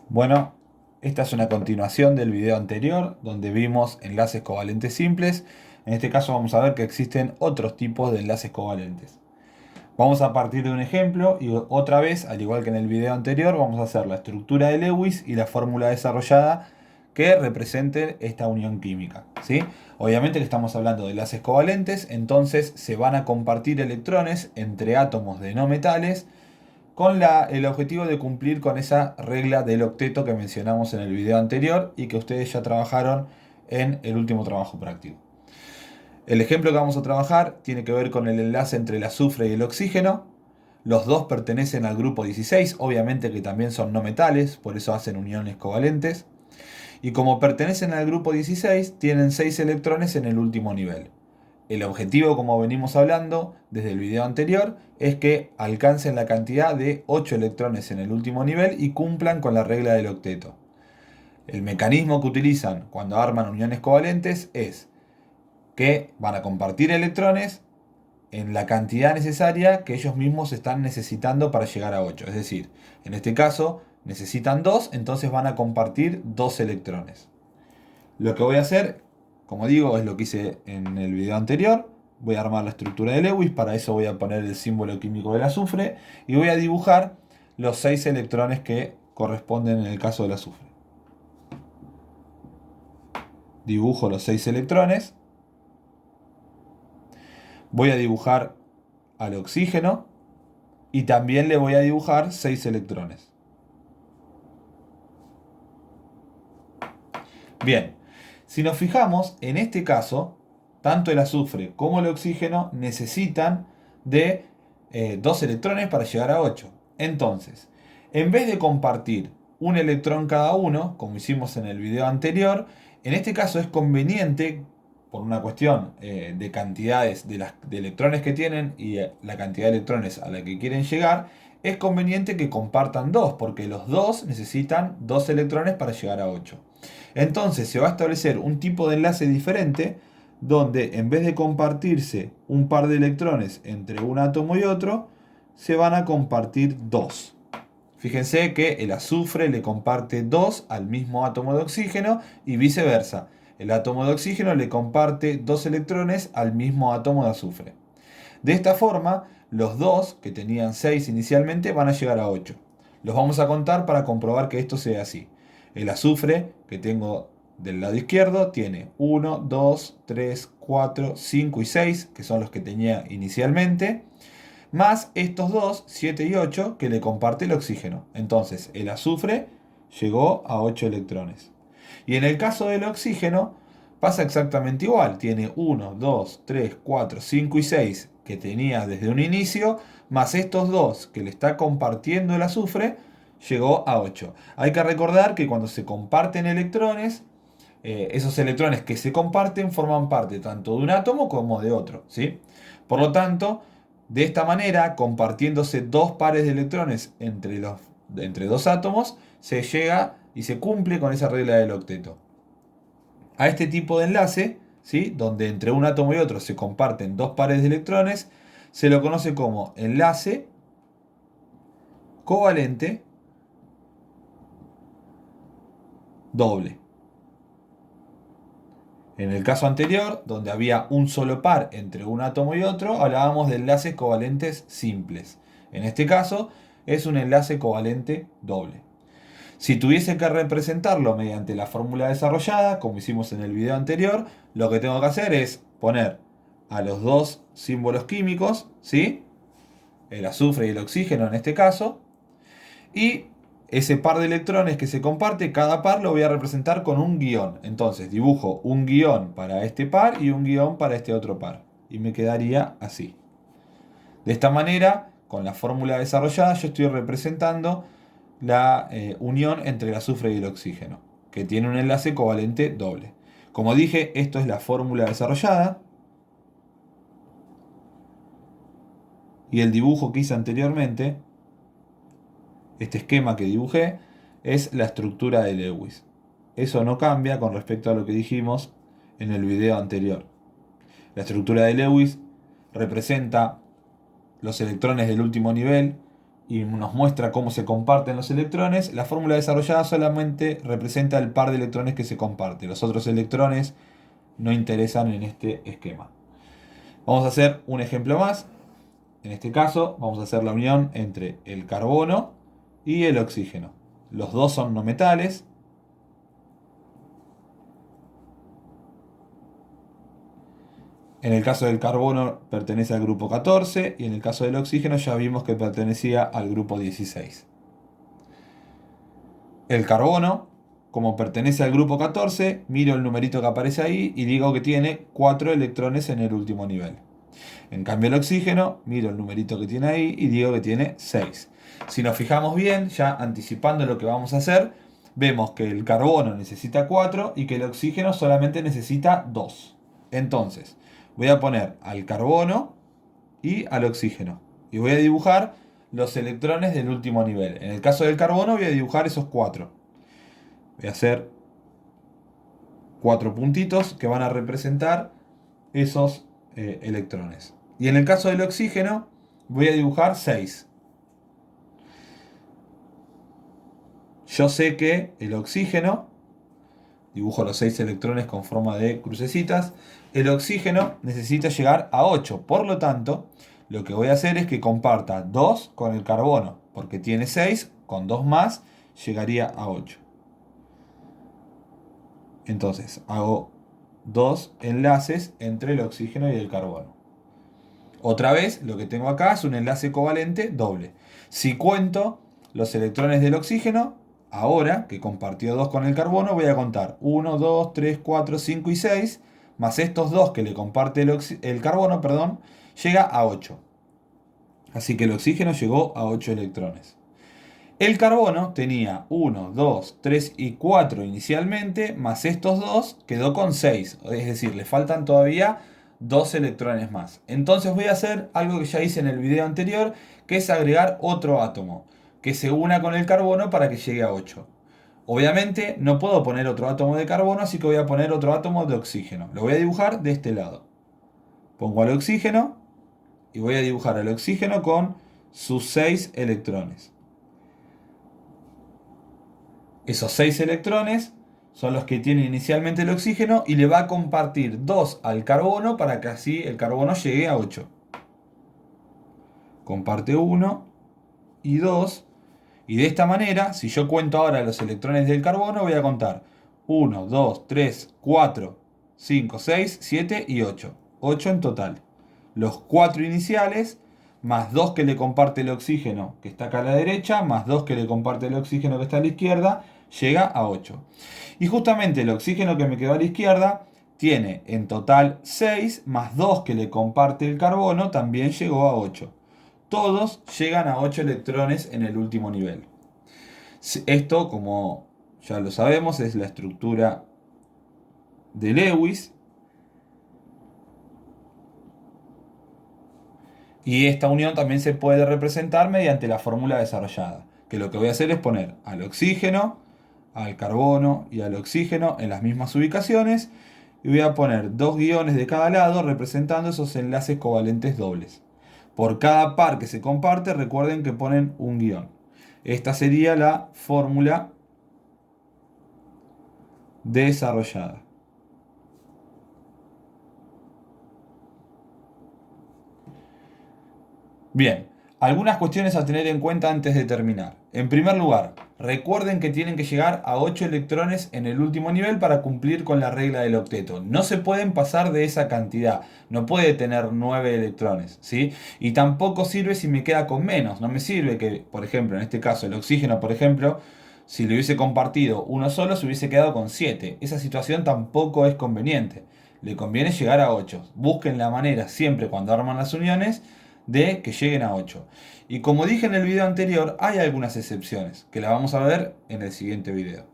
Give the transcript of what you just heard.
Bueno, esta es una continuación del video anterior donde vimos enlaces covalentes simples. En este caso vamos a ver que existen otros tipos de enlaces covalentes. Vamos a partir de un ejemplo y otra vez, al igual que en el video anterior, vamos a hacer la estructura de Lewis y la fórmula desarrollada que represente esta unión química, ¿sí? Obviamente que estamos hablando de enlaces covalentes, entonces se van a compartir electrones entre átomos de no metales con el objetivo de cumplir con esa regla del octeto que mencionamos en el video anterior y que ustedes ya trabajaron en el último trabajo práctico. El ejemplo que vamos a trabajar tiene que ver con el enlace entre el azufre y el oxígeno. Los dos pertenecen al grupo 16, obviamente que también son no metales, por eso hacen uniones covalentes. Y como pertenecen al grupo 16, tienen 6 electrones en el último nivel. El objetivo, como venimos hablando desde el video anterior, es que alcancen la cantidad de 8 electrones en el último nivel y cumplan con la regla del octeto. El mecanismo que utilizan cuando arman uniones covalentes es que van a compartir electrones en la cantidad necesaria que ellos mismos están necesitando para llegar a 8. Es decir, en este caso necesitan 2, entonces van a compartir 2 electrones. Lo que voy a hacer, como digo, es lo que hice en el video anterior. Voy a armar la estructura de Lewis, para eso voy a poner el símbolo químico del azufre y voy a dibujar los 6 electrones que corresponden en el caso del azufre. Dibujo los 6 electrones. Voy a dibujar al oxígeno y también le voy a dibujar 6 electrones. Bien, si nos fijamos, en este caso, tanto el azufre como el oxígeno necesitan de 2 electrones para llegar a 8. Entonces, en vez de compartir un electrón cada uno, como hicimos en el video anterior, en este caso es conveniente, por una cuestión de cantidades de electrones que tienen y la cantidad de electrones a la que quieren llegar, es conveniente que compartan 2, porque los dos necesitan 2 electrones para llegar a 8. Entonces se va a establecer un tipo de enlace diferente donde en vez de compartirse un par de electrones entre un átomo y otro, se van a compartir 2. Fíjense que el azufre le comparte 2 al mismo átomo de oxígeno y viceversa. El átomo de oxígeno le comparte 2 electrones al mismo átomo de azufre. De esta forma, los dos, que tenían 6 inicialmente, van a llegar a 8. Los vamos a contar para comprobar que esto sea así. El azufre que tengo del lado izquierdo tiene 1, 2, 3, 4, 5 y 6, que son los que tenía inicialmente, más estos dos, 7 y 8, que le comparte el oxígeno. Entonces, el azufre llegó a 8 electrones. Y en el caso del oxígeno, pasa exactamente igual. Tiene 1, 2, 3, 4, 5 y 6 que tenía desde un inicio, más estos dos que le está compartiendo el azufre, llegó a 8. Hay que recordar que cuando se comparten electrones, esos electrones que se comparten forman parte tanto de un átomo como de otro, ¿sí? Por lo tanto, de esta manera, compartiéndose dos pares de electrones entre dos átomos, se llega y se cumple con esa regla del octeto. A este tipo de enlace, ¿sí?, donde entre un átomo y otro se comparten dos pares de electrones, se lo conoce como enlace covalente doble. En el caso anterior, donde había un solo par entre un átomo y otro, hablábamos de enlaces covalentes simples. En este caso, es un enlace covalente doble. Si tuviese que representarlo mediante la fórmula desarrollada, como hicimos en el video anterior, lo que tengo que hacer es poner a los dos símbolos químicos, ¿sí?, el azufre y el oxígeno en este caso, y ese par de electrones que se comparte, cada par lo voy a representar con un guión. Entonces dibujo un guión para este par y un guión para este otro par. Y me quedaría así. De esta manera, con la fórmula desarrollada, yo estoy representando la unión entre el azufre y el oxígeno, que tiene un enlace covalente doble. Como dije, esto es la fórmula desarrollada. Y el dibujo que hice anteriormente, este esquema que dibujé, es la estructura de Lewis. Eso no cambia con respecto a lo que dijimos en el video anterior. La estructura de Lewis representa los electrones del último nivel y nos muestra cómo se comparten los electrones, la fórmula desarrollada solamente representa el par de electrones que se comparte. Los otros electrones no interesan en este esquema. Vamos a hacer un ejemplo más. En este caso vamos a hacer la unión entre el carbono y el oxígeno. Los dos son no metales. En el caso del carbono pertenece al grupo 14 y en el caso del oxígeno ya vimos que pertenecía al grupo 16. El carbono, como pertenece al grupo 14, miro el numerito que aparece ahí y digo que tiene 4 electrones en el último nivel. En cambio el oxígeno, miro el numerito que tiene ahí y digo que tiene 6. Si nos fijamos bien, ya anticipando lo que vamos a hacer, vemos que el carbono necesita 4 y que el oxígeno solamente necesita 2. Entonces, voy a poner al carbono y al oxígeno. Y voy a dibujar los electrones del último nivel. En el caso del carbono voy a dibujar esos 4. Voy a hacer 4 puntitos que van a representar esos electrones. Y en el caso del oxígeno voy a dibujar 6. Yo sé que el oxígeno, dibujo los 6 electrones con forma de crucecitas, el oxígeno necesita llegar a 8. Por lo tanto, lo que voy a hacer es que comparta 2 con el carbono, porque tiene 6, con 2 más llegaría a 8. Entonces hago 2 enlaces entre el oxígeno y el carbono. Otra vez, lo que tengo acá es un enlace covalente doble. Si cuento los electrones del oxígeno, ahora que compartió 2 con el carbono, voy a contar 1, 2, 3, 4, 5 y 6, más estos 2 que le comparte el carbono, llega a 8. Así que el oxígeno llegó a 8 electrones. El carbono tenía 1, 2, 3 y 4 inicialmente, más estos 2 quedó con 6. Es decir, le faltan todavía 2 electrones más. Entonces voy a hacer algo que ya hice en el video anterior, que es agregar otro átomo que se una con el carbono para que llegue a 8. Obviamente no puedo poner otro átomo de carbono, así que voy a poner otro átomo de oxígeno. Lo voy a dibujar de este lado. Pongo al oxígeno y voy a dibujar al oxígeno con sus 6 electrones. Esos 6 electrones son los que tiene inicialmente el oxígeno y le va a compartir 2 al carbono para que así el carbono llegue a 8. Comparte 1 y 2. Y de esta manera, si yo cuento ahora los electrones del carbono, voy a contar 1, 2, 3, 4, 5, 6, 7 y 8. 8 en total. Los 4 iniciales, más 2 que le comparte el oxígeno que está acá a la derecha, más 2 que le comparte el oxígeno que está a la izquierda, llega a 8. Y justamente el oxígeno que me quedó a la izquierda tiene en total 6, más 2 que le comparte el carbono, también llegó a 8. Todos llegan a 8 electrones en el último nivel. Esto, como ya lo sabemos, es la estructura de Lewis. Y esta unión también se puede representar mediante la fórmula desarrollada. Que lo que voy a hacer es poner al oxígeno, al carbono y al oxígeno en las mismas ubicaciones. Y voy a poner 2 guiones de cada lado representando esos enlaces covalentes dobles. Por cada par que se comparte, recuerden que ponen un guión. Esta sería la fórmula desarrollada. Bien, algunas cuestiones a tener en cuenta antes de terminar. En primer lugar, recuerden que tienen que llegar a 8 electrones en el último nivel para cumplir con la regla del octeto. No se pueden pasar de esa cantidad. No puede tener 9 electrones, ¿sí? Y tampoco sirve si me queda con menos. No me sirve que, por ejemplo, en este caso, el oxígeno, por ejemplo, si le hubiese compartido uno solo, se hubiese quedado con 7. Esa situación tampoco es conveniente. Le conviene llegar a 8. Busquen la manera, siempre cuando arman las uniones, de que lleguen a 8. Y como dije en el video anterior, hay algunas excepciones, que las vamos a ver en el siguiente video.